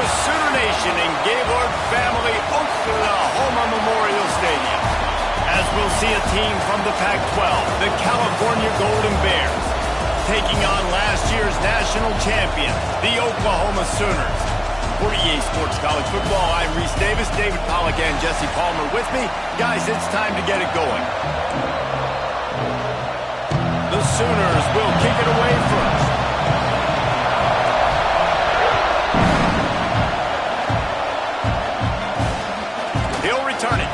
the Sooner Nation in Gaylord Family Oklahoma Memorial Stadium, as we'll see a team from the Pac-12, the California Golden Bears, taking on last year's national champion, the Oklahoma Sooners. For EA Sports College Football, I'm Reese Davis, David Pollack, and Jesse Palmer with me. Guys, it's time to get it going. The Sooners will kick it away first. He'll return it.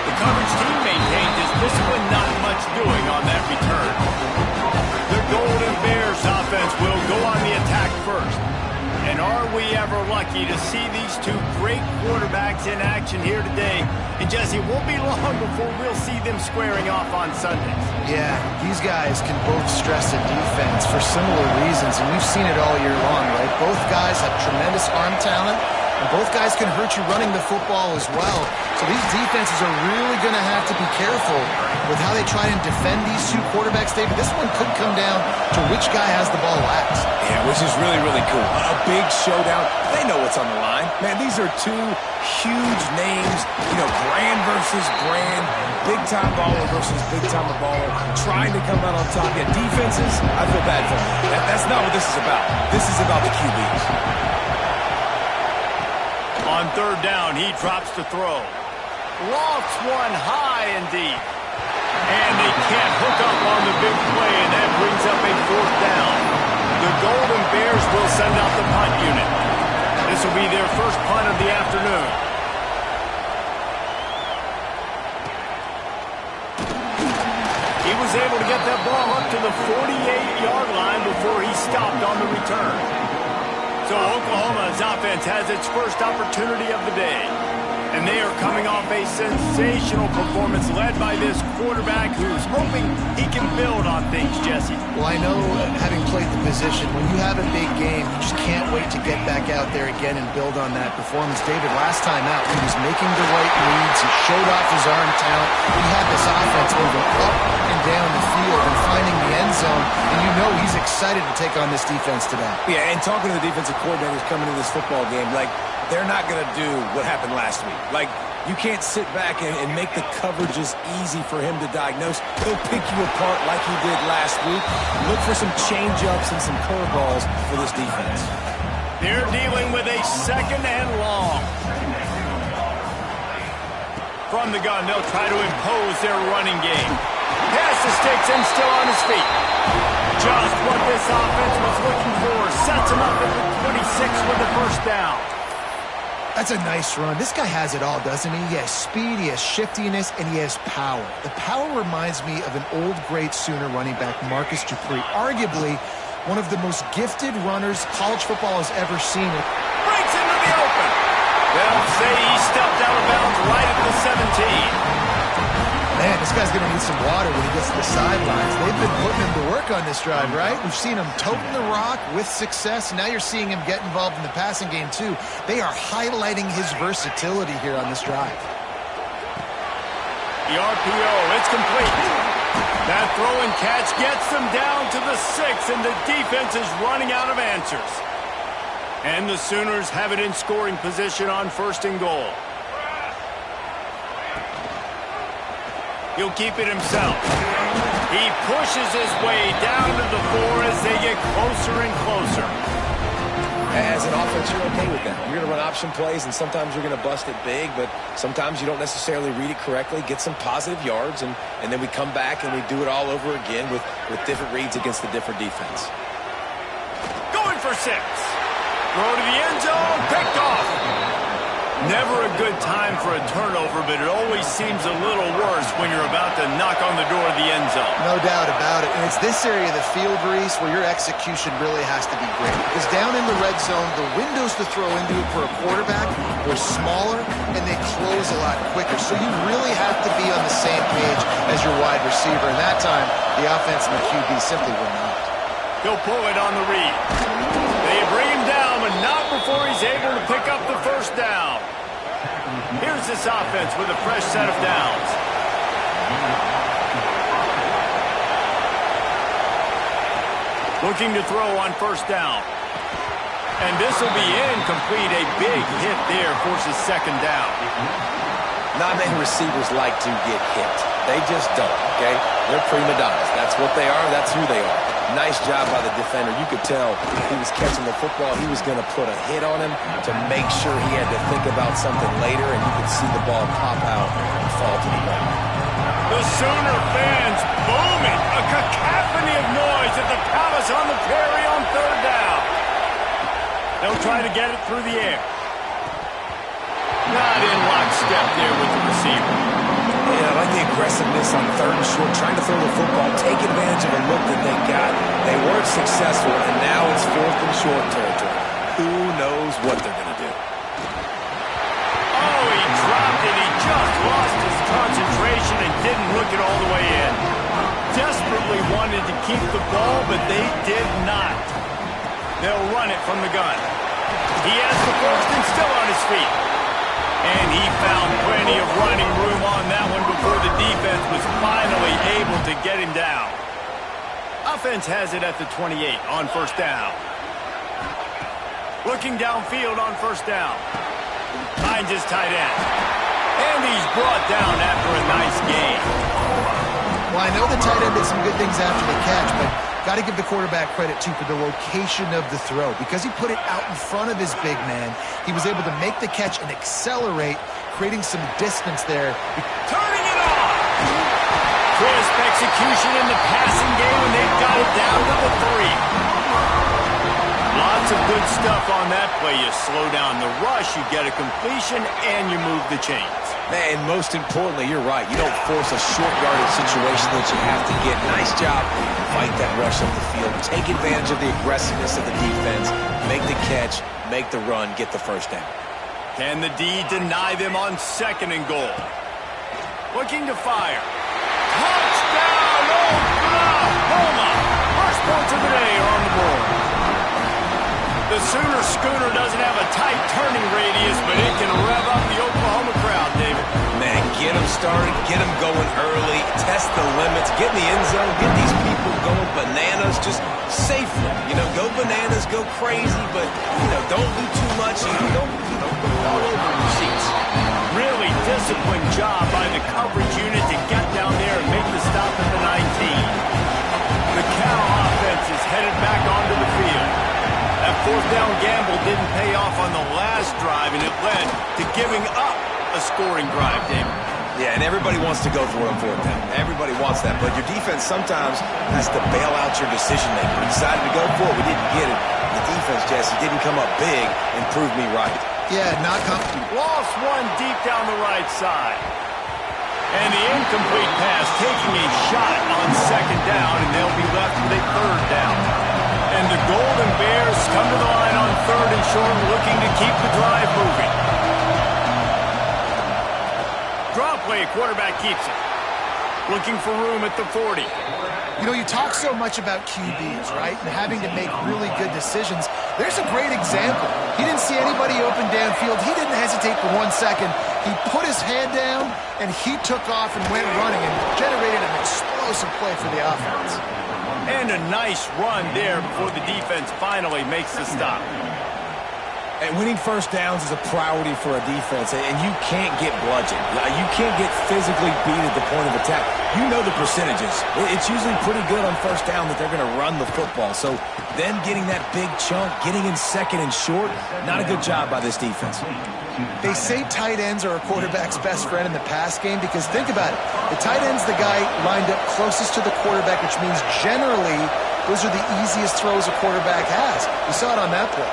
The coverage team maintained his discipline, not much doing on that return. The Golden Bears offense will go on the attack first. And are we ever lucky to see these two great quarterbacks in action here today? And Jesse, it won't be long before we'll see them squaring off on Sundays. Yeah, these guys can both stress a defense for similar reasons, and we've seen it all year long, right? Both guys have tremendous arm talent, and both guys can hurt you running the football as well. So these defenses are really going to have to be careful with how they try and defend these two quarterbacks, David. This one could come down to which guy has the ball last. Yeah, which is really, really cool. A big showdown. They know what's on the line. Man, these are two huge names. You know, brand versus brand. Big-time baller versus big-time baller. Trying to come out on top. Yeah, defenses, I feel bad for them. That's not what this is about. This is about the QBs. On third down, he drops to throw. Lofts one high and deep. And they can't hook up on the big play, and that brings up a fourth down. The Golden Bears will send out the punt unit. This will be their first punt of the afternoon. He was able to get that ball up to the 48-yard line before he stopped on the return. So Oklahoma's offense has its first opportunity of the day. And they are coming off a sensational performance led by this quarterback who's hoping he can build on things, Jesse. Well, I know, having played the position, when you have a big game, you just can't wait to get back out there again and build on that performance. David, last time out, he was making the right reads. He showed off his arm talent. He had this offense moving up and down the field and finding the end zone. And you know he's excited to take on this defense today. Yeah, and talking to the defensive coordinators coming into this football game, like, they're not going to do what happened last week. Like, you can't sit back and make the coverages easy for him to diagnose. He'll pick you apart like he did last week. Look for some change-ups and some curveballs for this defense. They're dealing with a second and long. From the gun, they'll try to impose their running game. Pass the sticks and still on his feet. Just what this offense was looking for. Sets him up at the 26 with the first down. That's a nice run. This guy has it all, doesn't he? He has speed, he has shiftiness, and he has power. The power reminds me of an old great Sooner running back, Marcus Dupree. Arguably one of the most gifted runners college football has ever seen. Breaks into the open. They'll say he stepped out of bounds right at the 17. Man, this guy's going to need some water when he gets to the sidelines. They've been putting him to work on this drive, right? We've seen him toting the rock with success, and now you're seeing him get involved in the passing game, too. They are highlighting his versatility here on this drive. The RPO, it's complete. That throw and catch gets them down to the 6, and the defense is running out of answers. And the Sooners have it in scoring position on first and goal. He'll keep it himself. He pushes his way down to the 4 as they get closer and closer. As an offense, you're okay with that. You're going to run option plays, and sometimes you're going to bust it big, but sometimes you don't necessarily read it correctly, get some positive yards, and then we come back and we do it all over again with different reads against the different defense. Going for 6. Throw to the end zone, picked off. Never a good time for a turnover, but it always seems a little worse when you're about to knock on the door of the end zone. No doubt about it. And it's this area of the field, Reese, where your execution really has to be great. Because down in the red zone, the windows to throw into it for a quarterback are smaller, and they close a lot quicker. So you really have to be on the same page as your wide receiver. And that time, the offense and the QB simply were not. He'll pull it on the read. They bring him down, but not before he's able to pick up the first down. Here's this offense with a fresh set of downs. Looking to throw on first down. And this will be incomplete. A big hit there forces second down. Not many receivers like to get hit. They just don't, okay? They're prima donnas. That's what they are. That's who they are. Nice job by the defender. You could tell he was catching the football. He was going to put a hit on him to make sure he had to think about something later, and you could see the ball pop out and fall to the ground. The Sooner fans booming. A cacophony of noise at the Palace on the Prairie on third down. They'll try to get it through the air. Not in lockstep there with the receiver. Yeah, I like the aggressiveness on third and short, trying to throw the football, take advantage of a look that they got. They weren't successful, and now it's fourth and short territory. Who knows what they're going to do? Oh, he dropped it. He just lost his concentration and didn't look it all the way in. Desperately wanted to keep the ball, but they did not. They'll run it from the gun. He has the first and still on his feet. And he found plenty of running room on that one before the defense was finally able to get him down. Offense has it at the 28 on first down. Looking downfield on first down. Finds his tight end. And he's brought down after a nice gain. Well, I know the tight end did some good things after the catch, but got to give the quarterback credit, too, for the location of the throw. Because he put it out in front of his big man, he was able to make the catch and accelerate, creating some distance there. Turning it on! Crisp execution in the passing game, and they've got it down to the 3. Lots of good stuff on that play. You slow down the rush, you get a completion, and you move the chains. And most importantly, you're right. You don't force a short yardage situation that you have to get. Nice job. Fight that rush up the field. Take advantage of the aggressiveness of the defense. Make the catch. Make the run. Get the first down. Can the D deny them on second and goal? Looking to fire. Touchdown, Oklahoma! First points of the day are on the board. The Sooner Schooner doesn't have a tight turning radius, but it can rev up the Oklahoma crowd, David. Man, get them started, get them going early, test the limits, get in the end zone, get these people going bananas, just safely. You know, go bananas, go crazy, but, you know, don't do too much. Don't go all over your seats. Really disciplined job by the coverage unit to get down there and make the stop at the 19. The Cal offense is headed back onto the field. That fourth down gamble didn't pay off on the last drive, and it led to giving up a scoring drive, David. Yeah, and everybody wants to go for it on fourth down. Everybody wants that, but your defense sometimes has to bail out your decision-making. We decided to go for it. We didn't get it. The defense, Jesse, didn't come up big and prove me right. Yeah, not comfortable. Lost one deep down the right side. And the incomplete pass taking a shot on second down, and they'll be left with a third down. And the Golden Bears come to the line on third and short, looking to keep the drive moving. Draw play, quarterback keeps it. Looking for room at the 40. You know, you talk so much about QBs, right? And having to make really good decisions. There's a great example. He didn't see anybody open downfield. He didn't hesitate for 1 second. He put his hand down, and he took off and went running and generated an explosive play for the offense. And a nice run there before the defense finally makes the stop. And winning first downs is a priority for a defense, and you can't get bludgeoned. You can't get physically beat at the point of attack. You know the percentages. It's usually pretty good on first down that they're going to run the football. So then getting that big chunk, getting in second and short, not a good job by this defense. They say tight ends are a quarterback's best friend in the pass game because think about it. The tight end's the guy lined up closest to the quarterback, which means generally those are the easiest throws a quarterback has. We saw it on that play.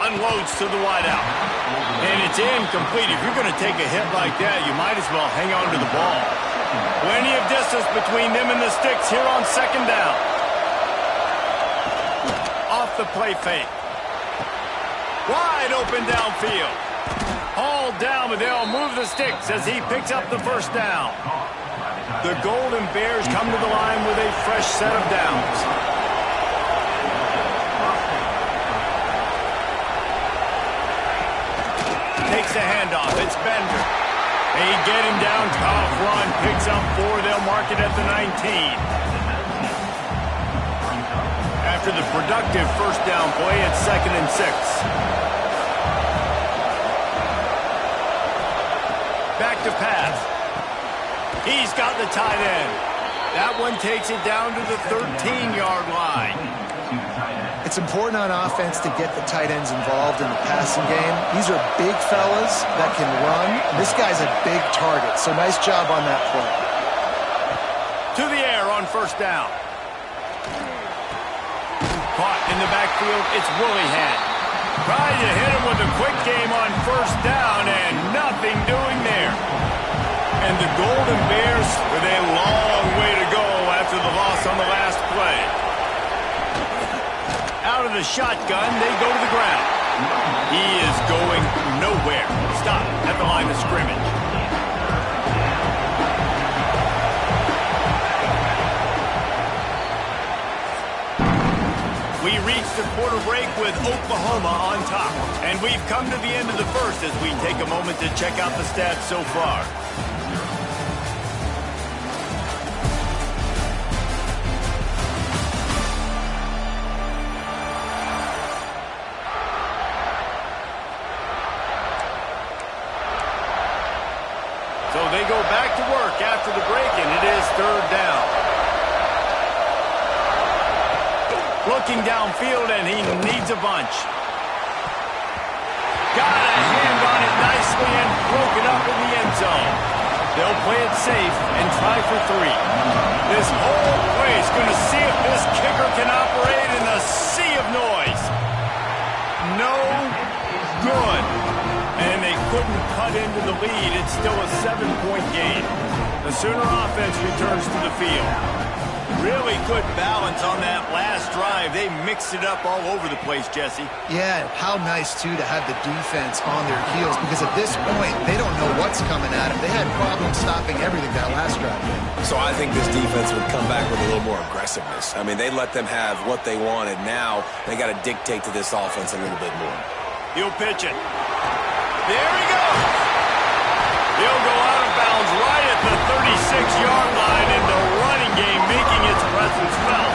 Unloads to the wideout. And it's incomplete. If you're going to take a hit like that, you might as well hang on to the ball. Plenty of distance between them and the sticks here on second down. Off the play fake. Wide open downfield. Hauled down, but they'll move the sticks as he picks up the first down. The Golden Bears come to the line with a fresh set of downs. Takes the handoff. It's Bender. They get him down. Tough run. Picks up 4. They'll mark it at the 19. after the productive first down play at 2nd and 6. Back to pass. He's got the tight end. That one takes it down to the 13-yard line. It's important on offense to get the tight ends involved in the passing game. These are big fellas that can run. This guy's a big target, so nice job on that play. To the air on first down. Caught in the backfield, it's Willingham. Trying to hit him with a quick game on first down, and nothing doing there. And the Golden Bears with a long way to go after the loss on the last play. Out of the shotgun, they go to the ground. He is going nowhere. Stop at the line of scrimmage. We reach the quarter break with Oklahoma on top. And we've come to the end of the first as we take a moment to check out the stats so far. So they go back to work after the break, and it is third down. Looking downfield, and he needs a bunch. Got a hand on it nicely and broke it up in the end zone. They'll play it safe and try for 3. This whole play is going to see if this kicker can operate in a sea of noise. No good. And they couldn't cut into the lead. It's still a 7-point game. The Sooner offense returns to the field. Really good balance on that last drive. They mixed it up all over the place, Jesse. Yeah, how nice, too, to have the defense on their heels, because at this point, they don't know what's coming at them. They had problems stopping everything that last drive. So I think this defense would come back with a little more aggressiveness. I mean, they let them have what they wanted. Now they got to dictate to this offense a little bit more. He'll pitch it. There he goes. He'll go out of bounds right at the 36-yard line in the running game, making its presence felt.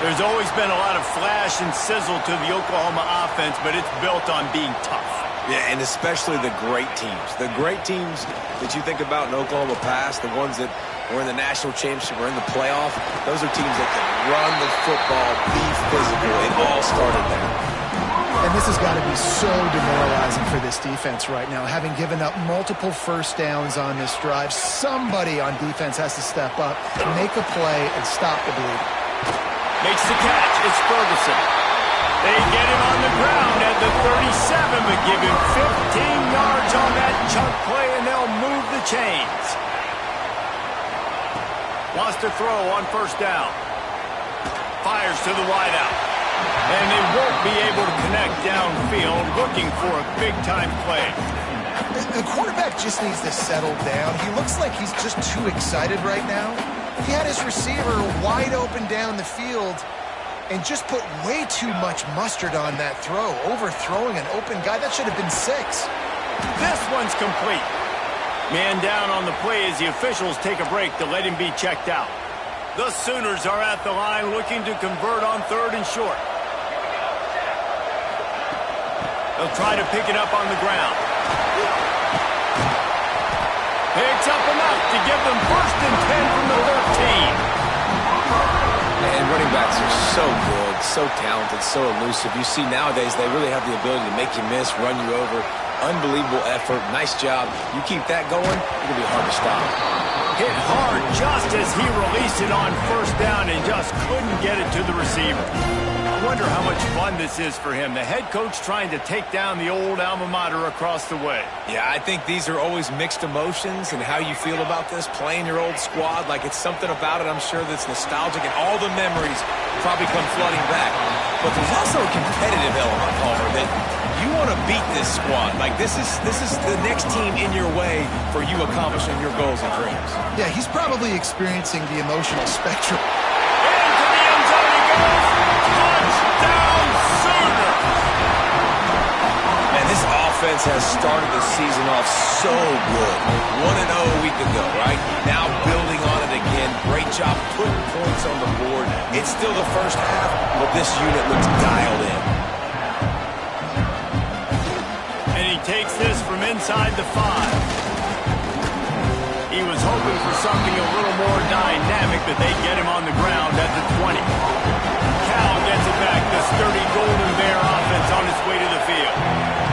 There's always been a lot of flash and sizzle to the Oklahoma offense, but it's built on being tough. Yeah, and especially the great teams. The great teams that you think about in Oklahoma past, the ones that were in the national championship or in the playoff, those are teams that can run the football, be physical. It all started there. And this has got to be so demoralizing for this defense right now. Having given up multiple first downs on this drive, somebody on defense has to step up, make a play, and stop the bleed. Makes the catch. It's Ferguson. They get him on the ground at the 37, but give him 15 yards on that chunk play, and they'll move the chains. Wants to throw on first down. Fires to the wideout. And they won't be able to connect downfield, looking for a big-time play. The quarterback just needs to settle down. He looks like he's just too excited right now. He had his receiver wide open down the field and just put way too much mustard on that throw, overthrowing an open guy. That should have been 6. This one's complete. Man down on the play as the officials take a break to let him be checked out. The Sooners are at the line looking to convert on 3rd and short. They'll try to pick it up on the ground. Picks up enough to give them 1st and 10 from the 13. And running backs are so good, so talented, so elusive. You see nowadays they really have the ability to make you miss, run you over. Unbelievable effort. Nice job. You keep that going, it's going to be hard to stop. Hit hard just as he released it on first down and just couldn't get it to the receiver. I wonder how much fun this is for him. The head coach trying to take down the old alma mater across the way. Yeah, I think these are always mixed emotions and how you feel about this, playing your old squad. Like, it's something about it, I'm sure, that's nostalgic, and all the memories probably come flooding back. But there's also a competitive element, Palmer, that you want to beat this squad. Like, this is the next team in your way for you accomplishing your goals and dreams. Yeah, he's probably experiencing the emotional spectrum. Into the end zone he goes. Touchdown, Sooner! Man, this offense has started the season off so good. 1-0 a week ago, right? Now building on it again. Great job putting points on the board. It's still the first half, but this unit looks dialed in. And he takes this from inside the 5. He was hoping for something a little more dynamic, but they get him on the ground at the 20. Cal gets it back. The sturdy Golden Bear offense on its way to the field.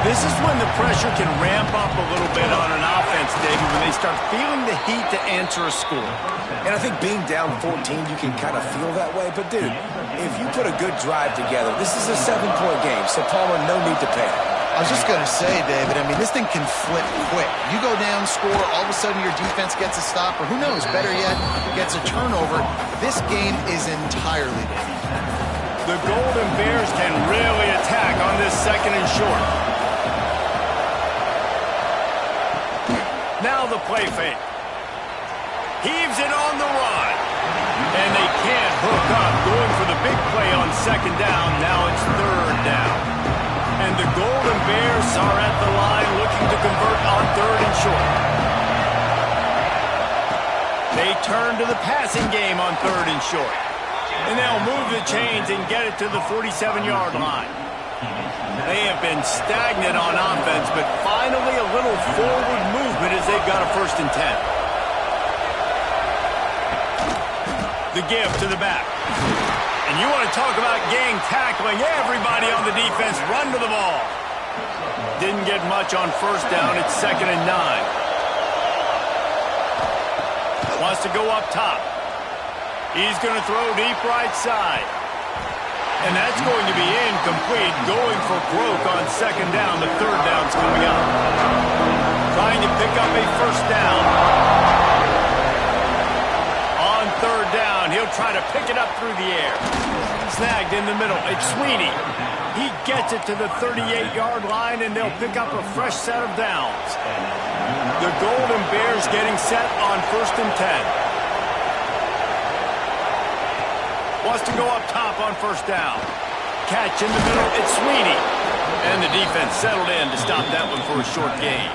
This is when the pressure can ramp up a little bit on an offense, David, when they start feeling the heat to answer a score. And I think being down 14, you can kind of feel that way. But, dude, if you put a good drive together, this is a 7-point game, so Palmer, no need to panic. I was just going to say, David, I mean, this thing can flip quick. You go down, score, all of a sudden your defense gets a stop, or who knows, better yet, gets a turnover. This game is entirely different. The Golden Bears can really attack on this 2nd and short. Now the play fake. Heaves it on the run. And they can't hook up. Going for the big play on 2nd down. Now it's 3rd down. And the Golden Bears are at the line looking to convert on 3rd and short. They turn to the passing game on 3rd and short. And they'll move the chains and get it to the 47-yard line. They have been stagnant on offense, but finally a little forward movement as they've got a 1st and 10. The give to the back. And you want to talk about gang tackling. Everybody on the defense run to the ball. Didn't get much on 1st down. It's 2nd and 9. Wants to go up top. He's going to throw deep right side. And that's going to be incomplete. Going for broke on 2nd down. The 3rd down's coming up. Trying to pick up a 1st down. On 3rd down, he'll try to pick it up through the air. Snagged in the middle. It's Sweeney. He gets it to the 38-yard line, and they'll pick up a fresh set of downs. The Golden Bears getting set on 1st and 10. Wants to go up top on 1st down. Catch in the middle, it's Sweeney. And the defense settled in to stop that one for a short gain.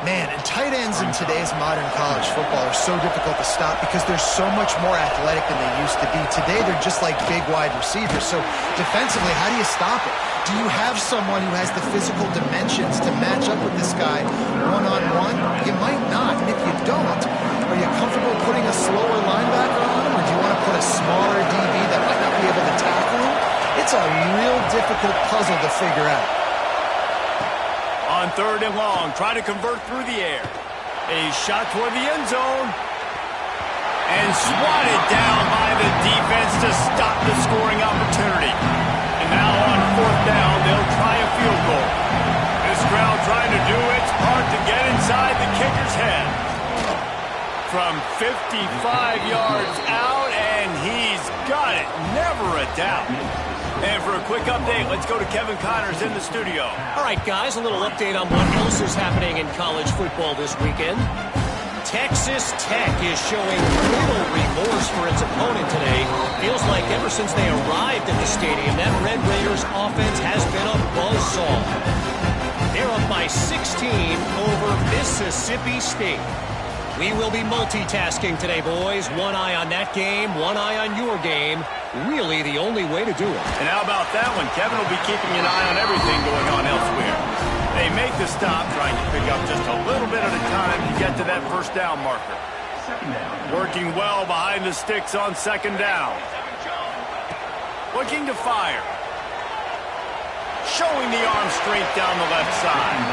Man, and tight ends in today's modern college football are so difficult to stop because they're so much more athletic than they used to be. Today, they're just like big wide receivers. So defensively, how do you stop it? Do you have someone who has the physical dimensions to match up with this guy one-on-one? You might not. And if you don't, are you comfortable putting a slower linebacker on him, or do you want to put a smaller DB that might not be able to tackle him? It's a real difficult puzzle to figure out. On 3rd and long, try to convert through the air. A shot toward the end zone. And swatted down by the defense to stop the scoring opportunity. And now on 4th down, they'll try a field goal. This crowd trying to do its part to get inside the kicker's head. From 55 yards out, and he's got it. Never a doubt. And for a quick update, let's go to Kevin Connors in the studio. All right, guys, a little update on what else is happening in college football this weekend. Texas Tech is showing little remorse for its opponent today. Feels like ever since they arrived at the stadium, that Red Raiders offense has been a buzzsaw. They're up by 16 over Mississippi State. We will be multitasking today, boys. One eye on that game, one eye on your game. Really the only way to do it. And how about that one? Kevin will be keeping an eye on everything going on elsewhere. They make the stop, trying to pick up just a little bit at a time to get to that 1st down marker. Working well behind the sticks on 2nd down. Looking to fire. Showing the arm strength down the left side.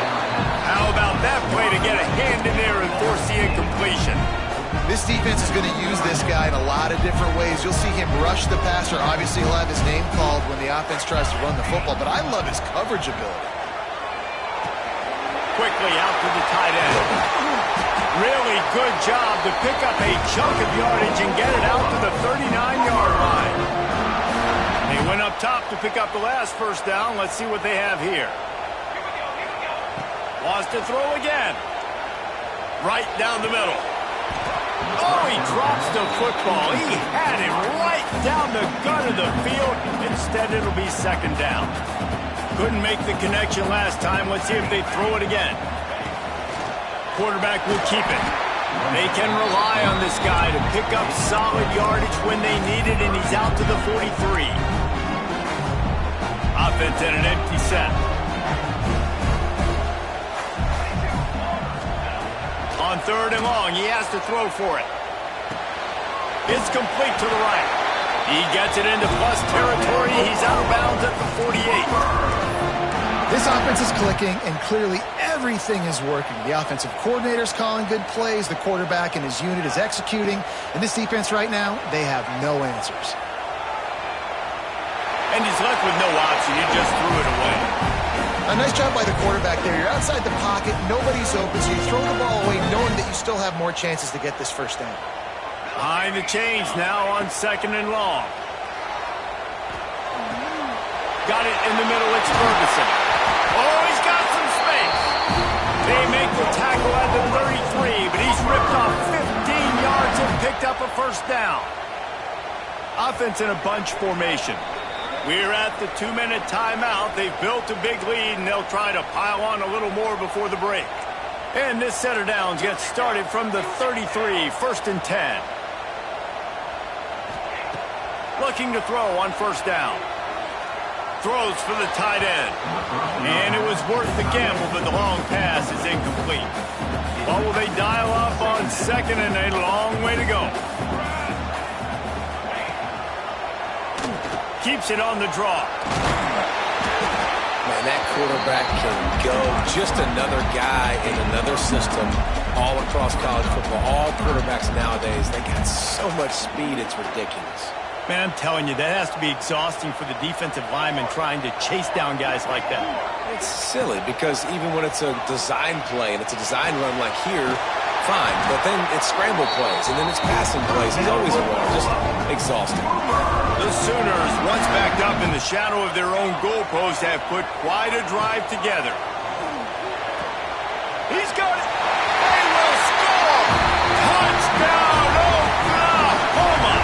How about that play to get a hand in there and force the incompletion? This defense is going to use this guy in a lot of different ways. You'll see him rush the passer. Obviously, he'll have his name called when the offense tries to run the football, but I love his coverage ability. Quickly out to the tight end. Really good job to pick up a chunk of yardage and get it out to the 39-yard line. They went up top to pick up the last 1st down. Let's see what they have here. Wants to throw again. Right down the middle. Oh, he drops the football. He had it right down the gut of the field. Instead, it'll be 2nd down. Couldn't make the connection last time. Let's see if they throw it again. Quarterback will keep it. They can rely on this guy to pick up solid yardage when they need it, and he's out to the 43. Offense at an empty set. On 3rd and long, he has to throw for it. It's complete to the right. He gets it into plus territory. He's out of bounds at the 48. This offense is clicking, and clearly everything is working. The offensive coordinator's calling good plays. The quarterback and his unit is executing. And this defense right now, they have no answers. And he's left with no option. He just threw it away. A nice job by the quarterback there. You're outside the pocket. Nobody's open, so you throw the ball away knowing that you still have more chances to get this first down. Behind the chains now on 2nd and long. Got it in the middle. It's Ferguson. Oh, he's got some space. They make the tackle at the 33, but he's ripped off 15 yards and picked up a first down. Offense in a bunch formation. We're at the 2-minute timeout. They've built a big lead, and they'll try to pile on a little more before the break. And this set of downs gets started from the 33, 1st and 10. Looking to throw on 1st down. Throws for the tight end. And it was worth the gamble, but the long pass is incomplete. What will they dial up on 2nd and a long way to go? Keeps it on the draw. Man, that quarterback can go. Just another guy in another system all across college football. All quarterbacks nowadays, they got so much speed, it's ridiculous. Man, I'm telling you, that has to be exhausting for the defensive lineman trying to chase down guys like that. It's silly because even when it's a design play and it's a design run like here, fine. But then it's scramble plays and then it's passing plays. He's always around. Just exhausting. The Sooners, once backed up in the shadow of their own goalpost, have put quite a drive together. He's got it. They will score. Touchdown, Oklahoma.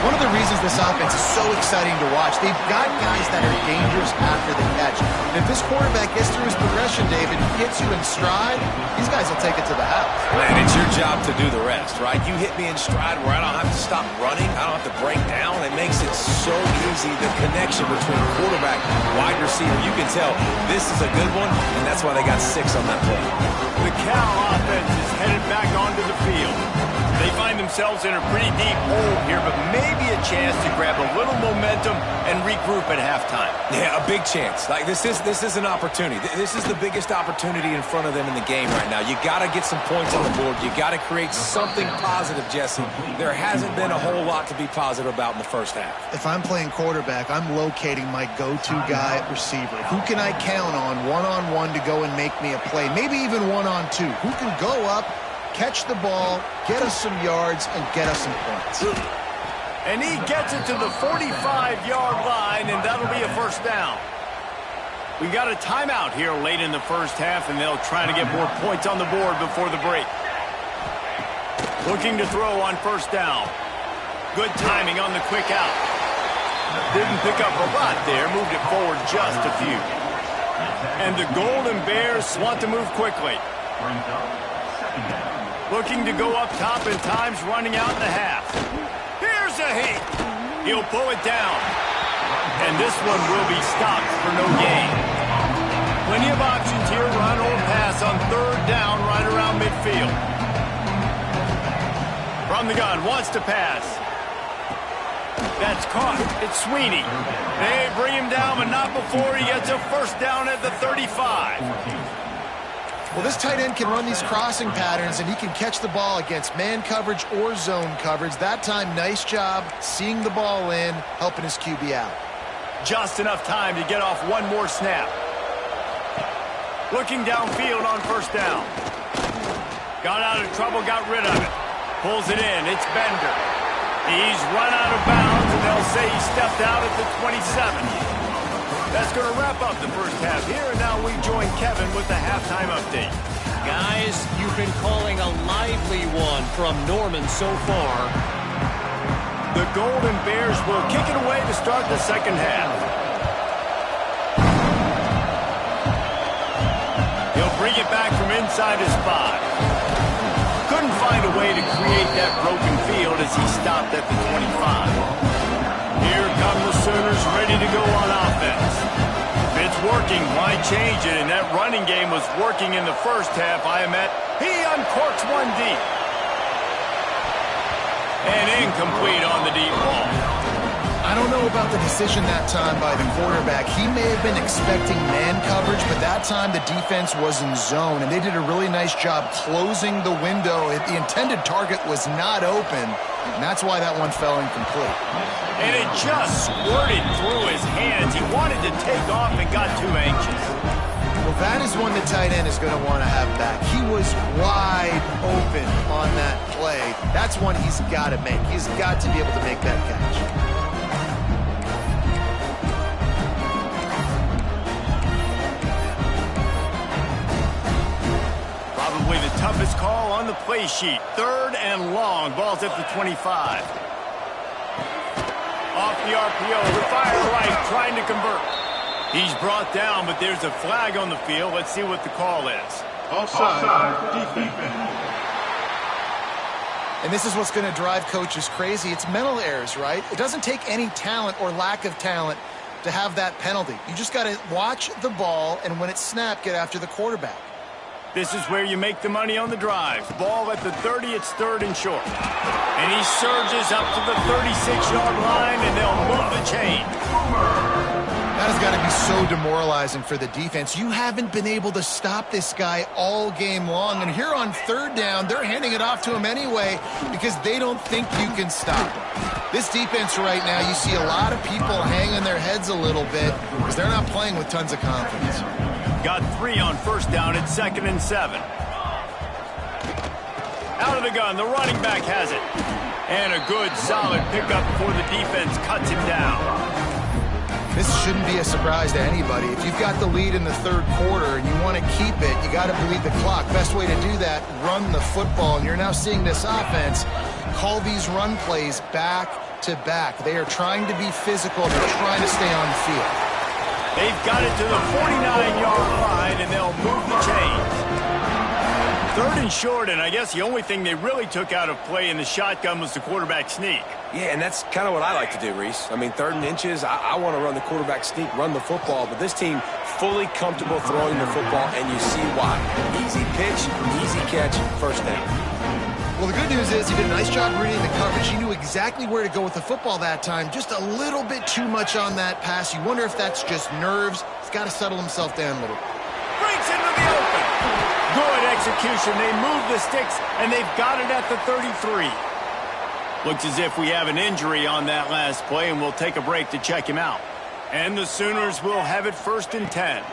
One of the reasons this offense is so exciting to watch, they've got guys that are dangerous after the catch. And if this quarterback gets through his progression, David, gets you in stride, these guys will take it to the house. Man, it's your job to do the rest, right? You hit me in stride where I don't have to stop running. I don't have to break down. It makes it so easy. The connection between quarterback, wide receiver, you can tell this is a good one, and that's why they got 6 on that play. The Cal offense is headed back onto the field. They find themselves in a pretty deep hole here, but maybe a chance to grab a little momentum and regroup at halftime. Yeah, a big chance. Like this is an opportunity. This is the biggest opportunity in front of them in the game right now. You got to get some points on the board. You got to create something positive, Jesse. There hasn't been a whole lot to be positive about in the first half. If I'm playing quarterback, I'm locating my go-to guy at receiver. Who can I count on one-on-one to go and make me a play? Maybe even one-on-two. Who can go up, catch the ball, get us some yards, and get us some points? And he gets it to the 45-yard line, and that'll be a first down. We got a timeout here late in the first half, and they'll try to get more points on the board before the break. Looking to throw on 1st down. Good timing on the quick out. Didn't pick up a lot there, moved it forward just a few. And the Golden Bears want to move quickly. Looking to go up top, and time's running out in the half. Here's a hit. He'll pull it down. And this one will be stopped for no gain. Plenty of options here, run or pass on 3rd down right around midfield. From the gun, wants to pass. That's caught. It's Sweeney. They bring him down, but not before he gets a first down at the 35. Well, this tight end can run these crossing patterns, and he can catch the ball against man coverage or zone coverage. That time, nice job seeing the ball in, helping his QB out. Just enough time to get off one more snap. Looking downfield on 1st down. Got out of trouble, got rid of it. Pulls it in. It's Bender. He's run out of bounds, and they'll say he stepped out at the 27. That's going to wrap up the first half here, and now we join Kevin with the halftime update. Guys, you've been calling a lively one from Norman so far. The Golden Bears will kick it away to start the second half. He'll bring it back from inside his 5. find a way to create that broken field as he stopped at the 25. Here come the Sooners ready to go on offense. If it's working, why change it? And that running game was working in the first half, I admit. He uncorks one deep. And incomplete on the deep ball. I don't know about the decision that time by the quarterback. He may have been expecting man coverage, but that time the defense was in zone, and they did a really nice job closing the window. The intended target was not open, and that's why that one fell incomplete. And it just squirted through his hands. He wanted to take off and got too anxious. Well, that is one the tight end is going to want to have back. He was wide open on that play. That's one he's got to make. He's got to be able to make that catch. Probably the toughest call on the play sheet. 3rd and long. Ball's at the 25. Off the RPO, the fire right, trying to convert. He's brought down, but there's a flag on the field. Let's see what the call is. Offside, defense. And this is what's going to drive coaches crazy. It's mental errors, right? It doesn't take any talent or lack of talent to have that penalty. You just got to watch the ball, and when it's snapped, get after the quarterback. This is where you make the money on the drive. Ball at the 30, it's 3rd and short. And he surges up to the 36-yard line, and they'll move the chain. That has got to be so demoralizing for the defense. You haven't been able to stop this guy all game long, and here on 3rd down, they're handing it off to him anyway because they don't think you can stop him. This defense right now, you see a lot of people hanging their heads a little bit because they're not playing with tons of confidence. Got 3 on 1st down at 2nd and 7. Out of the gun, the running back has it. And a good, solid pickup before the defense cuts him down. This shouldn't be a surprise to anybody. If you've got the lead in the 3rd quarter and you want to keep it, you got to bleed the clock. Best way to do that, run the football. And you're now seeing this offense call these run plays back to back. They are trying to be physical. They're trying to stay on the field. They've got it to the 49-yard line, and they'll move the chains. 3rd and short, and I guess the only thing they really took out of play in the shotgun was the quarterback sneak. Yeah, and that's kind of what I like to do, Reese. I mean, 3rd and inches, I want to run the quarterback sneak, run the football, but this team fully comfortable throwing the football, and you see why. Easy pitch, easy catch, 1st down. Well, the good news is he did a nice job reading the coverage. He knew exactly where to go with the football that time. Just a little bit too much on that pass. You wonder if that's just nerves. He's got to settle himself down a little. Breaks into the open. Good execution. They move the sticks, and they've got it at the 33. Looks as if we have an injury on that last play, and we'll take a break to check him out. And the Sooners will have it 1st and 10.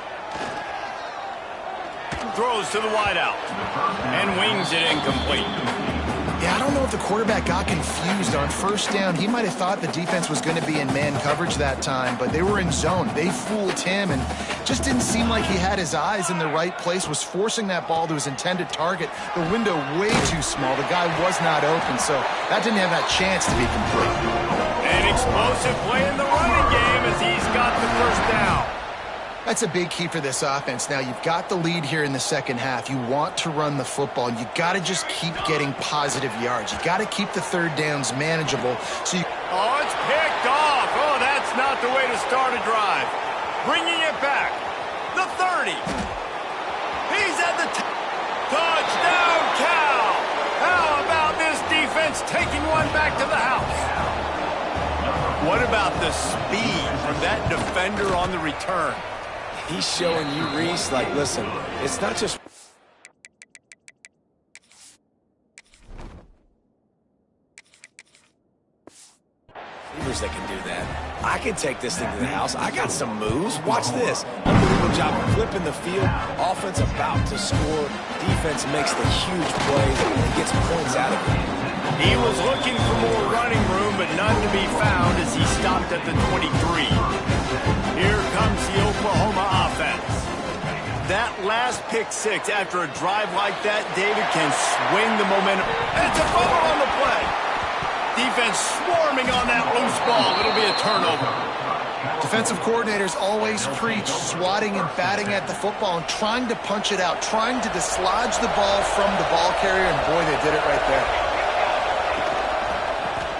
Throws to the wideout. And wings it incomplete. Yeah, I don't know if the quarterback got confused on 1st down. He might have thought the defense was going to be in man coverage that time, but they were in zone. They fooled him and just didn't seem like he had his eyes in the right place, was forcing that ball to his intended target. The window way too small. The guy was not open, so that didn't have that chance to be complete. An explosive play in the running game as he's got the 1st down. That's a big key for this offense. Now, you've got the lead here in the 2nd half. You want to run the football, and you got to just keep getting positive yards. You got to keep the 3rd downs manageable. Oh, it's picked off. Oh, that's not the way to start a drive. Bringing it back. The 30. He's at the touchdown, Cal. How about this defense taking one back to the house? What about the speed from that defender on the return? He's showing you, Reese, like, listen, it's not just receivers that can do that. I can take this thing to the house. I got some moves. Watch this. Unbelievable job of flipping the field. Offense about to score. Defense makes the huge plays and gets points out of it. He was looking for more running room, but none to be found as he stopped at the 23. Here comes the Oklahoma offense. That last pick 6 after a drive like that, David, can swing the momentum. It's a fumble on the play. Defense swarming on that loose ball. It'll be a turnover. Defensive coordinators always preach swatting and batting at the football and trying to punch it out, trying to dislodge the ball from the ball carrier, and boy, they did it right there.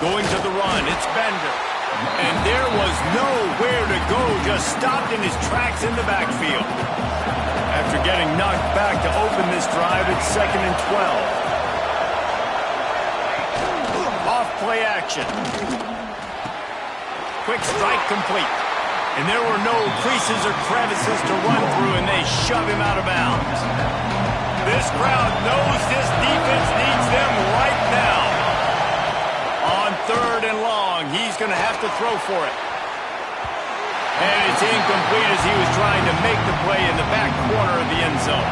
Going to the run, it's Bender. And there was nowhere to go, just stopped in his tracks in the backfield. After getting knocked back to open this drive, it's 2nd and 12. Off play action. Quick strike complete. And there were no creases or crevices to run through, and they shove him out of bounds. This crowd knows this defense needs them right now. On 3rd and long, he's going to have to throw for it. And it's incomplete as he was trying to make the play in the back corner of the end zone.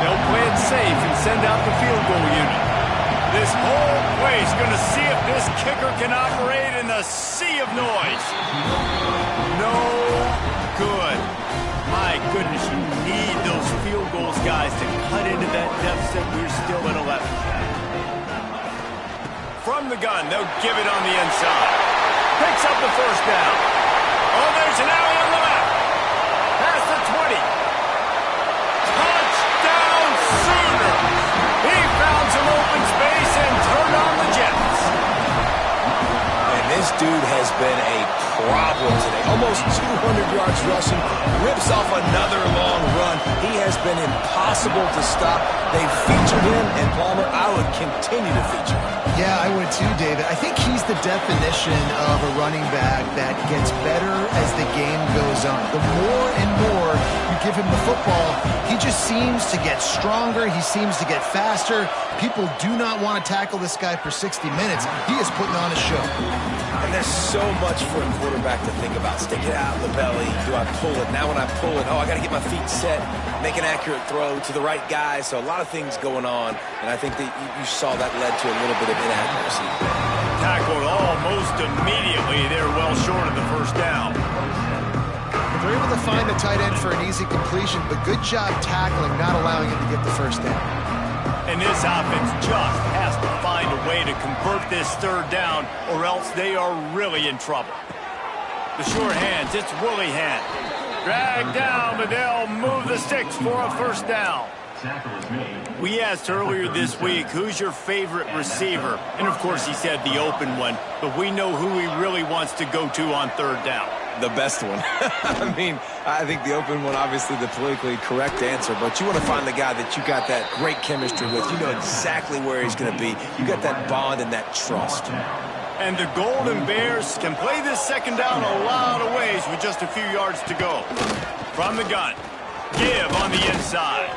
They'll play it safe and send out the field goal unit. This whole place going to see if this kicker can operate in the sea of noise. No good. My goodness, you need those field goals, guys, to cut into that deficit. We're still at 11. From the gun, they'll give it on the inside. Picks up the first down. Oh, there's an alley on the left. Past the 20. Touchdown, Sooners. He found some open space and turned on the Jets. And this dude has been a problem today. Almost 200 yards rushing. Rips off another long run. He has been impossible to stop. They've featured him, and Palmer, I would continue to feature him. Yeah, I would too, David. I think he's the definition of a running back that gets better as the game goes on. The more and more you give him the football, he just seems to get stronger. He seems to get faster. People do not want to tackle this guy for 60 minutes. He is putting on a show. And there's so much for a quarterback to think about. Stick it out the belly. Do I pull it? Now when I pull it, oh, I got to get my feet set, make an accurate throw to the right guy. So a lot of things going on, and I think that you saw that led to a little bit of inaccuracy. Tackled almost immediately. They're well short of the first down. They're able to find the tight end for an easy completion, but good job tackling, not allowing him to get the first down. And this offense just has to find a way to convert this 3rd down, or else they are really in trouble. The short hands, it's Willie hand. Dragged down, but they'll move the sticks for a first down. We asked earlier this week, who's your favorite receiver? And of course he said the open one, but we know who he really wants to go to on 3rd down. The best one. I mean, I think the open one, obviously the politically correct answer, but you want to find the guy that you got that great chemistry with. You know exactly where he's going to be. You got that bond and that trust. And the Golden Bears can play this 2nd down a lot of ways with just a few yards to go. From the gun, give on the inside.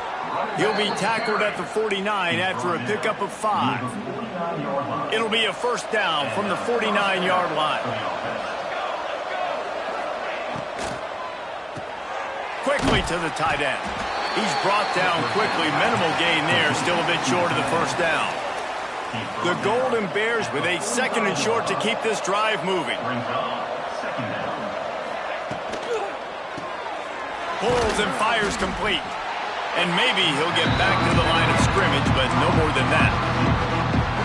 He'll be tackled at the 49 after a pickup of 5. It'll be a first down from the 49-yard line. Quickly to the tight end. He's brought down quickly. Minimal gain there. Still a bit short of the first down. The Golden Bears with a 2nd and short to keep this drive moving. Pulls and fires complete. And maybe he'll get back to the line of scrimmage, but no more than that.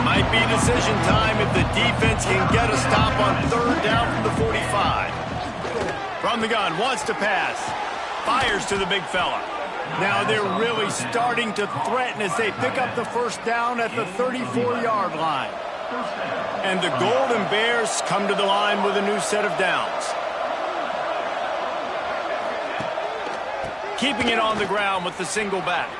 Might be decision time if the defense can get a stop on 3rd down from the 45. From the gun, wants to pass. Fires to the big fella. Now they're really starting to threaten as they pick up the first down at the 34-yard line. And the Golden Bears come to the line with a new set of downs. Keeping it on the ground with the single back.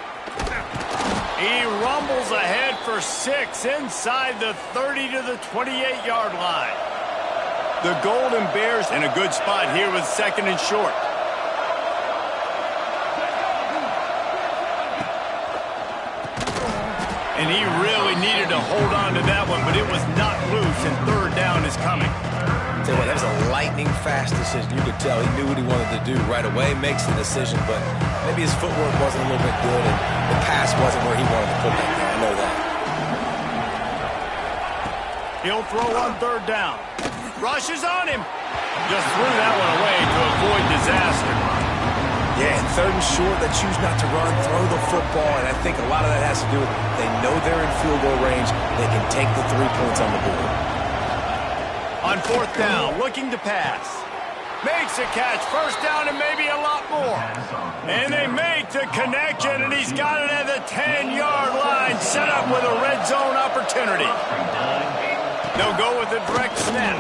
He rumbles ahead for 6 inside the 30 to the 28-yard line. The Golden Bears in a good spot here with 2nd and short. And he really needed to hold on to that one, but it was not loose, and 3rd down is coming. Tell you what, that was a lightning-fast decision. You could tell he knew what he wanted to do right away, makes the decision, but maybe his footwork wasn't a little bit good, and the pass wasn't where he wanted to put that there. I know that. He'll throw on 3rd down. Rushes on him. Just threw that one away to avoid disaster. Yeah, and 3rd and short, they choose not to run, throw the football, and I think a lot of that has to do with they know they're in field goal range. They can take the 3 points on the board. On 4th down, looking to pass. Makes a catch, first down and maybe a lot more. And they make the connection, and he's got it at the 10-yard line, set up with a red zone opportunity. They'll go with a direct snap.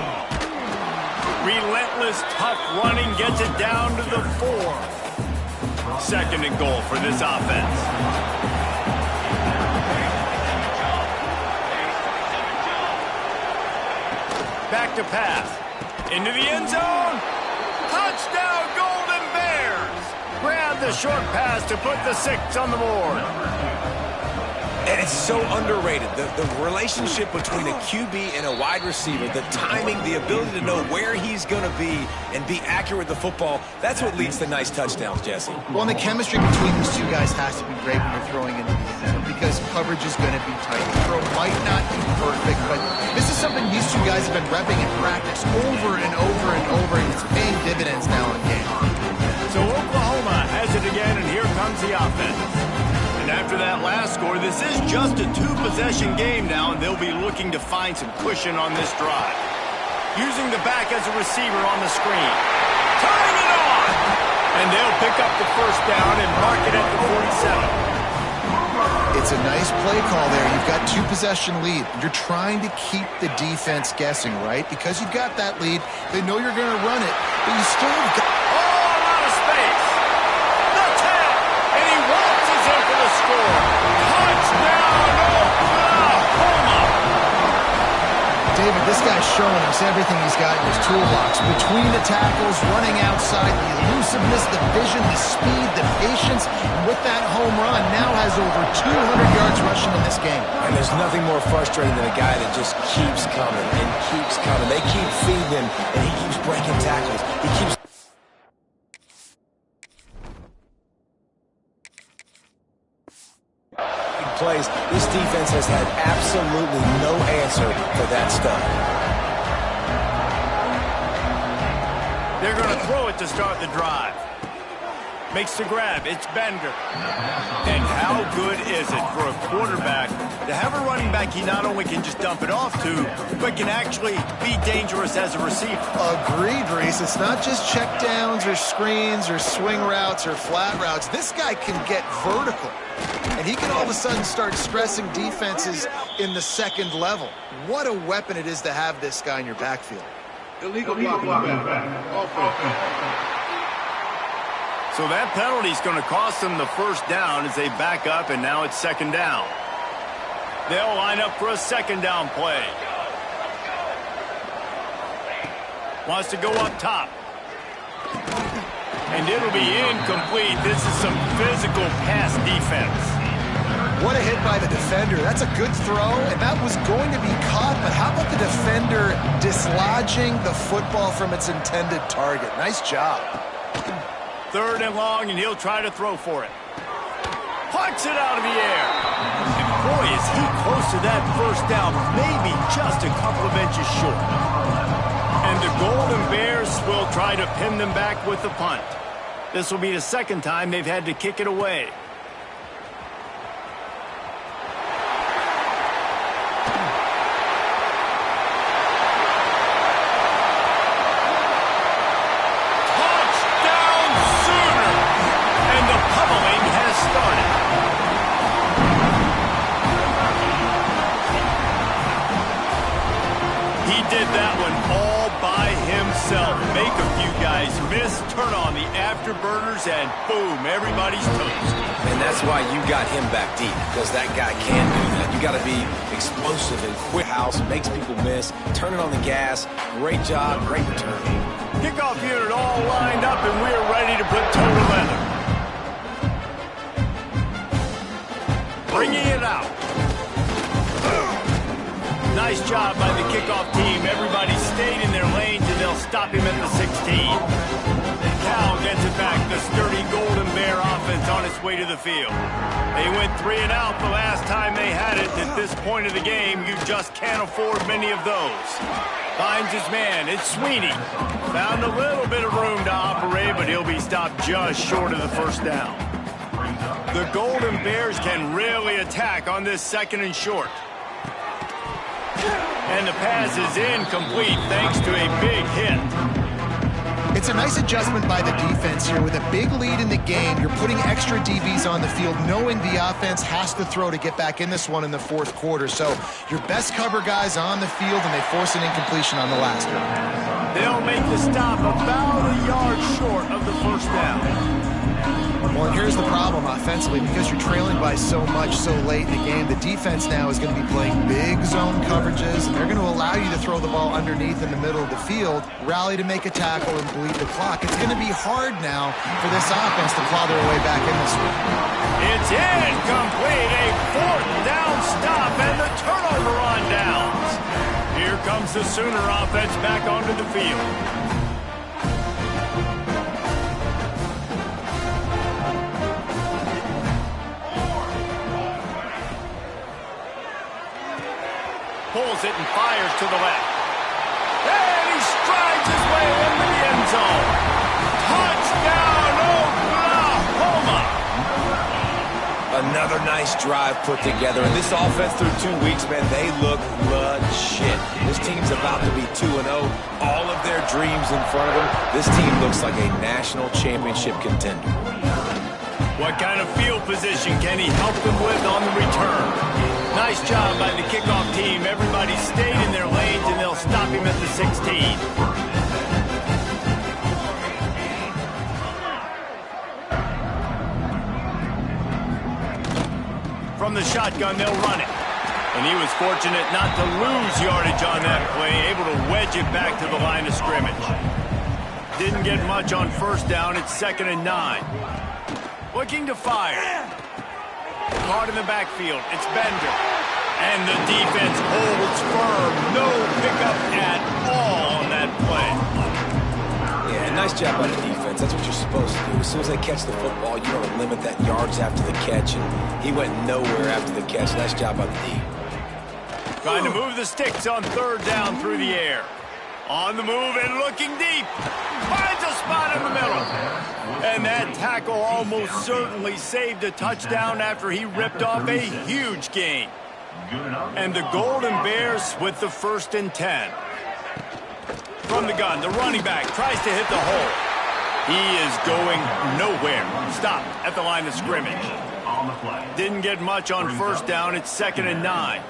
Relentless, tough running gets it down to the 4. Second and goal for this offense. Back to pass. Into the end zone. Touchdown, Golden Bears! Grab the short pass to put the 6 on the board. And it's so underrated. The relationship between a QB and a wide receiver, the timing, the ability to know where he's going to be and be accurate with the football, that's what leads to nice touchdowns, Jesse. Well, and the chemistry between these two guys has to be great when you're throwing into the end zone because coverage is going to be tight. The throw might not be perfect, but this is something these two guys have been repping in practice over and over and over, and it's paying dividends now in game. So Oklahoma has it again, and here comes the offense. And after that last score, this is just a 2-possession game now, and they'll be looking to find some cushion on this drive. Using the back as a receiver on the screen. Turning it on! And they'll pick up the first down and mark it at the 47. It's a nice play call there. You've got 2-possession lead. You're trying to keep the defense guessing, right? Because you've got that lead, they know you're going to run it, but you still have got... David, this guy's showing us everything he's got in his toolbox. Between the tackles, running outside, the elusiveness, the vision, the speed, the patience, and with that home run, now has over 200 yards rushing in this game. And there's nothing more frustrating than a guy that just keeps coming and keeps coming. They keep feeding him, and he keeps breaking tackles. He keeps... plays. This defense has had absolutely no answer for that stuff. They're going to throw it to start the drive. Makes the grab. It's Bender. And how good is it for a quarterback to have a running back he not only can just dump it off to, but can actually be dangerous as a receiver? Agreed, Reese. It's not just check downs or screens or swing routes or flat routes. This guy can get vertical. And he can all of a sudden start stressing defenses in the second level. What a weapon it is to have this guy in your backfield. Illegal blocking back. Offense. So that penalty is going to cost them the first down as they back up, and now it's second down. They'll line up for a second down play. Wants to go up top. And it'll be incomplete. This is some physical pass defense. What a hit by the defender. That's a good throw, and that was going to be caught, but how about the defender dislodging the football from its intended target? Nice job. Third and long, and he'll try to throw for it. Puts it out of the air. And boy, is he close to that first down, maybe just a couple of inches short. And the Golden Bears will try to pin them back with the punt. This will be the second time they've had to kick it away. Make a few guys miss, turn on the afterburners, and boom, everybody's toast. And that's why you got him back deep, because that guy can't do that. You got to be explosive and quick house, makes people miss, turn it on the gas. Great job, great return. Kickoff unit all lined up, and we're ready to put toe to leather. Bringing it out. Nice job by the kickoff team. Everybody stayed in their lanes, and they'll stop him at the 16. Cal gets it back. The sturdy Golden Bear offense on its way to the field. They went 3 and out the last time they had it. At this point of the game, you just can't afford many of those. Finds his man. It's Sweeney. Found a little bit of room to operate, but he'll be stopped just short of the first down. The Golden Bears can really attack on this second and short. And the pass is incomplete thanks to a big hit. It's a nice adjustment by the defense here. With a big lead in the game, you're putting extra DBs on the field, knowing the offense has to throw to get back in this one in the fourth quarter. So your best cover guys on the field, and they force an incompletion on the last one. They'll make the stop about a yard short of the first down. Well, and here's the problem offensively. Because you're trailing by so much so late in the game, the defense now is going to be playing big zone coverages, and they're going to allow you to throw the ball underneath in the middle of the field, rally to make a tackle, and bleed the clock. It's going to be hard now for this offense to claw their way back in this one. It's incomplete. A fourth down stop and the turnover on downs. Here comes the Sooner offense back onto the field. Pulls it and fires to the left. And he strides his way into the end zone. Touchdown, Oklahoma! Another nice drive put together. And this offense through 2 weeks, man, they look legit. This team's about to be 2-0. All of their dreams in front of them. This team looks like a national championship contender. What kind of field position can he help them with on the return? Nice job by the kickoff team. Everybody stayed in their lanes, and they'll stop him at the 16. From the shotgun, they'll run it. And he was fortunate not to lose yardage on that play, able to wedge it back to the line of scrimmage. Didn't get much on first down. It's 2nd and 9. Looking to fire. Caught in the backfield. It's Bender. And the defense holds firm. No pickup at all on that play. Yeah, nice job by the defense. That's what you're supposed to do. As soon as they catch the football, you want to limit that yards after the catch. And he went nowhere after the catch. Nice job by the D. Trying to move the sticks on 3rd down through the air. On the move and looking deep. Finds a spot in the middle. And that tackle almost certainly saved a touchdown after he ripped off a huge gain. And the Golden Bears with the 1st and 10. From the gun, the running back tries to hit the hole. He is going nowhere. Stopped at the line of scrimmage. Didn't get much on first down. It's 2nd and 9.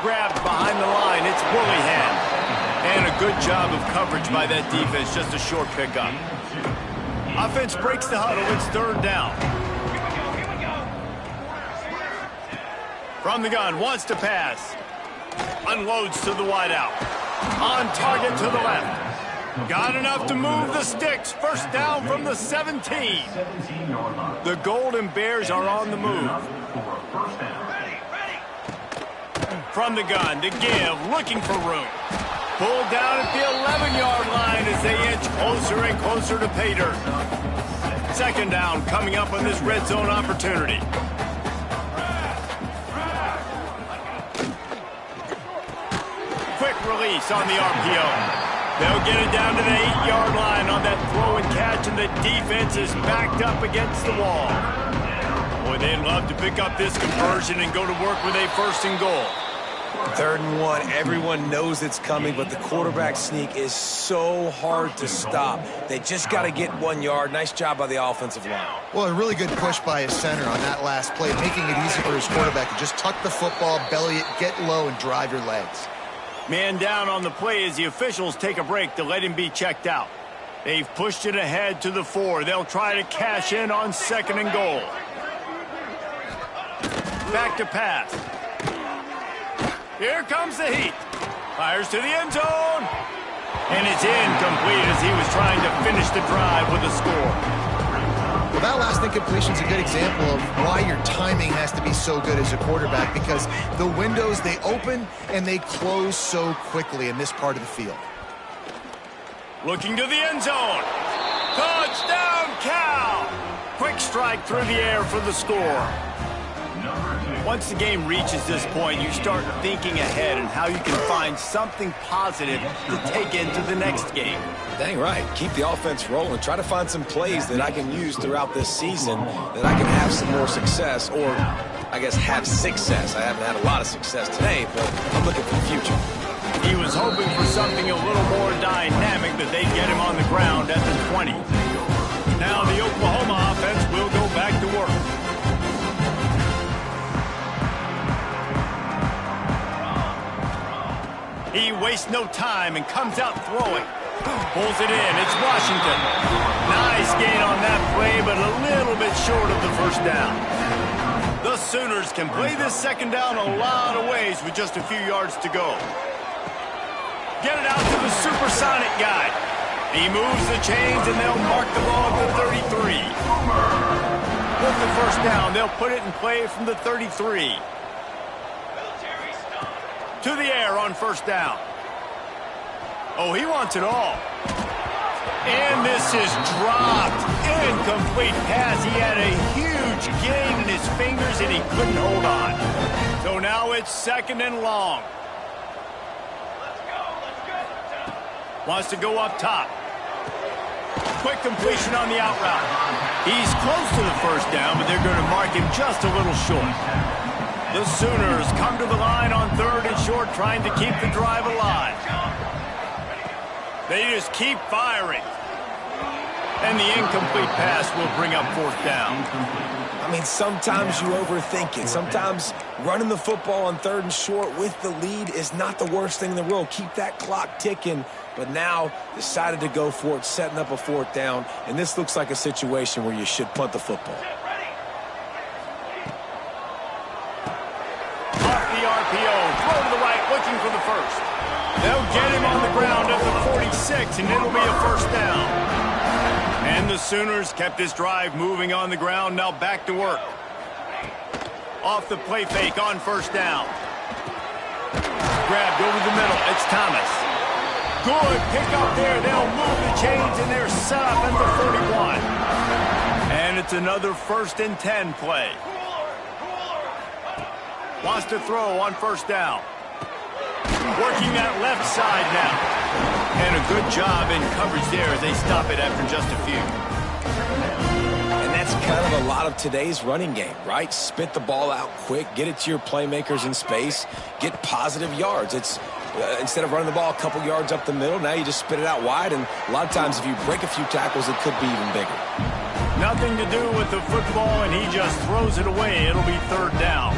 Grabbed behind the line. It's Willingham. And a good job of coverage by that defense. Just a short pickup. Offense breaks the huddle. It's 3rd down. From the gun, wants to pass. Unloads to the wideout. On target to the left. Got enough to move the sticks. First down from the 17. The Golden Bears are on the move. From the gun, to give, looking for room. Pulled down at the 11-yard line as they inch closer and closer to pay dirt. 2nd down coming up on this red zone opportunity. Quick release on the RPO. They'll get it down to the 8-yard line on that throw and catch, and the defense is backed up against the wall. Boy, they'd love to pick up this conversion and go to work with a 1st and goal. 3rd and 1, everyone knows it's coming, but the quarterback sneak is so hard to stop. They just got to get 1 yard. Nice job by the offensive line. Well, a really good push by his center on that last play, making it easy for his quarterback to just tuck the football, belly it, get low, and drive your legs. Man down on the play as the officials take a break to let him be checked out. They've pushed it ahead to the 4. They'll try to cash in on 2nd and goal. Back to pass. Here comes the heat. Fires to the end zone. And it's incomplete as he was trying to finish the drive with a score. Well, that last incompletion is a good example of why your timing has to be so good as a quarterback, because the windows, they open and they close so quickly in this part of the field. Looking to the end zone. Touchdown, Cal! Quick strike through the air for the score. Once the game reaches this point, you start thinking ahead and how you can find something positive to take into the next game. Dang right. Keep the offense rolling. Try to find some plays that I can use throughout this season that I can have some more success, or I guess, have success. I haven't had a lot of success today, but I'm looking for the future. He was hoping for something a little more dynamic, that they'd get him on the ground at the 20. Now the Oklahoma offense will go back to work. He wastes no time and comes out throwing. Pulls it in. It's Washington. Nice gain on that play, but a little bit short of the first down. The Sooners can play this second down a lot of ways with just a few yards to go. Get it out to the supersonic guy. He moves the chains, and they'll mark the ball at the 33. With the first down, they'll put it in play from the 33. To the air on first down. Oh, he wants it all. And this is dropped. Incomplete pass. He had a huge gain in his fingers, and he couldn't hold on. So now it's second and long. Wants to go up top. Quick completion on the out route. He's close to the first down, but they're going to mark him just a little short. The Sooners come to the line on third and short, trying to keep the drive alive. They just keep firing. And the incomplete pass will bring up fourth down. I mean, sometimes you overthink it. Sometimes running the football on third and short with the lead is not the worst thing in the world. Keep that clock ticking. But now decided to go for it, setting up a fourth down. And this looks like a situation where you should punt the football. Off the RPO, throw to the right, looking for the first. They'll get him on the ground at the 46, and it'll be a first down. And the Sooners kept this drive moving on the ground, now back to work. Off the play fake on first down. Grabbed over the middle, it's Thomas. Good pick up there, they'll move the chains, and they're set up at the 41. And it's another 1st and 10 play. Wants to throw on first down. Working that left side now. And a good job in coverage there as they stop it after just a few. And that's kind of a lot of today's running game, right? Spit the ball out quick, get it to your playmakers in space, get positive yards. It's instead of running the ball a couple yards up the middle, now you just spit it out wide, and a lot of times if you break a few tackles, it could be even bigger. Nothing to do with the football, and he just throws it away. It'll be third down.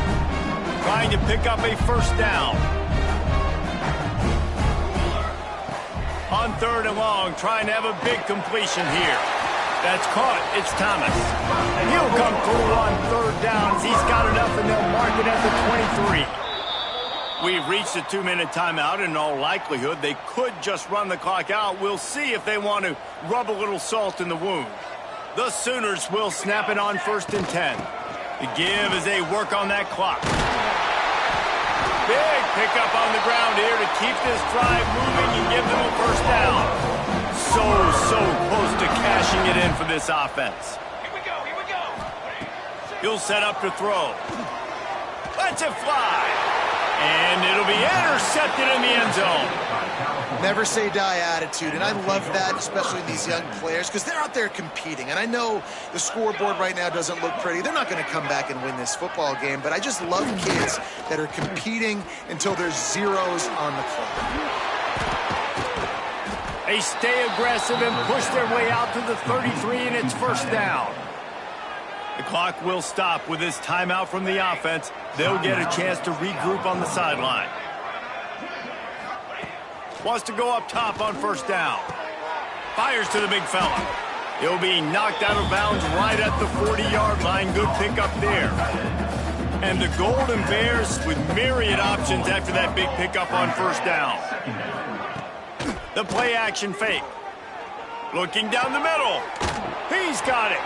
Trying to pick up a first down. On third and long, trying to have a big completion here. That's caught. It's Thomas. He'll come through on third down as he's got enough, and they'll mark it at the 23. We've reached a 2-minute timeout. In all likelihood, they could just run the clock out. We'll see if they want to rub a little salt in the wound. The Sooners will snap it on 1st and 10. The give as they work on that clock. Big pickup on the ground here to keep this drive moving and give them a first down. So close to cashing it in for this offense. Here we go. He'll set up to throw. Lets it fly. And it'll be intercepted in the end zone. Never say die attitude, and I love that, especially these young players, because they're out there competing. And I know the scoreboard right now doesn't look pretty. They're not going to come back and win this football game, but I just love kids that are competing until there's zeros on the clock. They stay aggressive and push their way out to the 33, and it's first down. The clock will stop with this timeout from the offense. They'll get a chance to regroup on the sideline. Wants to go up top on first down. Fires to the big fella. He'll be knocked out of bounds right at the 40-yard line. Good pickup there. And the Golden Bears with myriad options after that big pickup on first down. The play action fake. Looking down the middle. He's got it.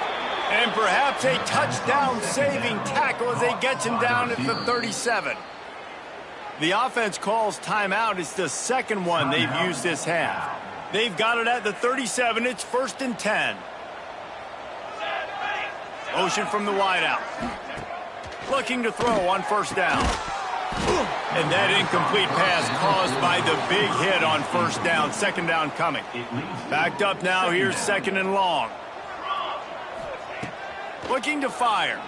And perhaps a touchdown-saving tackle as they get him down at the 37. The offense calls timeout. It's the second one they've used this half. They've got it at the 37. It's 1st and 10. Motion from the wideout. Looking to throw on first down. And that incomplete pass caused by the big hit on first down. Second down coming. Backed up now. Here's 2nd and long. Looking to fire.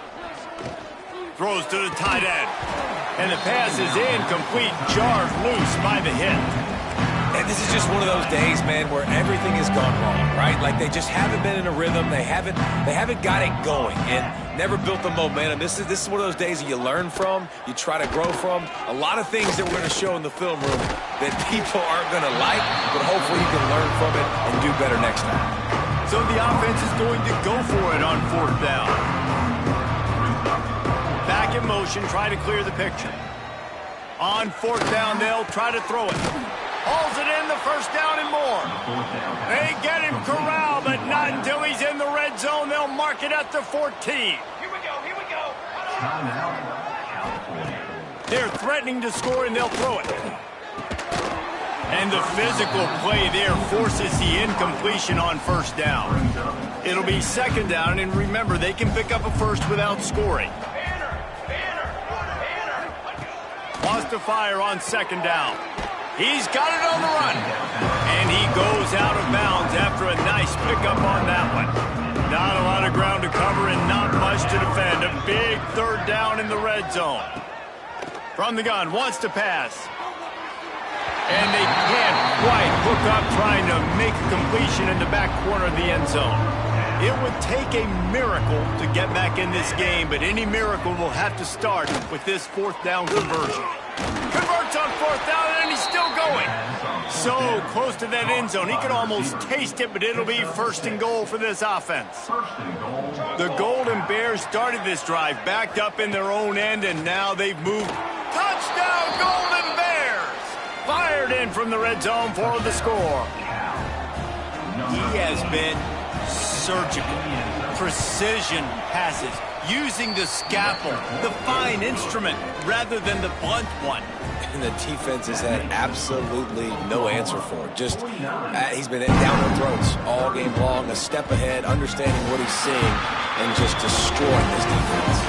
Throws to the tight end. And the pass is incomplete, jarred loose by the hit. And this is just one of those days, man, where everything has gone wrong, right? Like they just haven't been in a rhythm. They haven't got it going and never built the momentum. This is one of those days that you learn from, you try to grow from. A lot of things that we're going to show in the film room that people aren't going to like, but hopefully you can learn from it and do better next time. So the offense is going to go for it on 4th down. Back in motion, try to clear the picture. On 4th down, they'll try to throw it. Hauls it in, the 1st down and more. They get him corralled, but not until he's in the red zone. They'll mark it at the 14. Here we go. They're threatening to score, and they'll throw it. And the physical play there forces the incompletion on 1st down. It'll be 2nd down, and remember, they can pick up a first without scoring. Wants to fire on 2nd down. He's got it on the run. And he goes out of bounds after a nice pickup on that one. Not a lot of ground to cover and not much to defend. A big 3rd down in the red zone. From the gun, wants to pass. And they can't quite hook up trying to make a completion in the back corner of the end zone. It would take a miracle to get back in this game, but any miracle will have to start with this 4th down conversion. Converts on 4th down, and he's still going. So close to that end zone. He could almost taste it, but it'll be 1st and goal for this offense. The Golden Bears started this drive backed up in their own end, and now they've moved. Touchdown, Golden Bears! Fired in from the red zone for the score. He has been surgical, precision passes, using the scalpel, the fine instrument, rather than the blunt one. And the defense has had absolutely no answer for it. Just, he's been down their throats all game long, a step ahead, understanding what he's seeing, and just destroying this defense.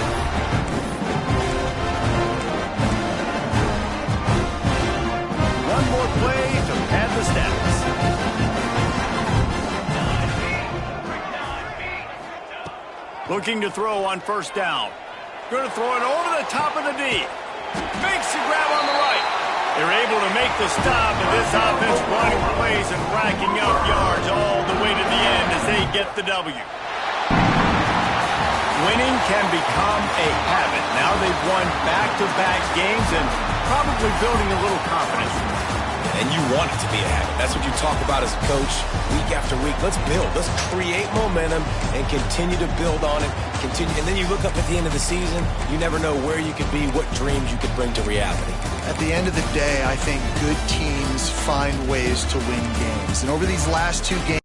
One more play to pad the stats. Looking to throw on 1st down. Going to throw it over the top of the D. Makes the grab on the right. They're able to make the stop, and this offense running plays and racking up yards all the way to the end as they get the W. Winning can become a habit. Now they've won back-to-back games and probably building a little confidence. And you want it to be a habit. That's what you talk about as a coach week after week. Let's build. Let's create momentum and continue to build on it. Continue, and then you look up at the end of the season, you never know where you could be, what dreams you could bring to reality. At the end of the day, I think good teams find ways to win games. And over these last 2 games,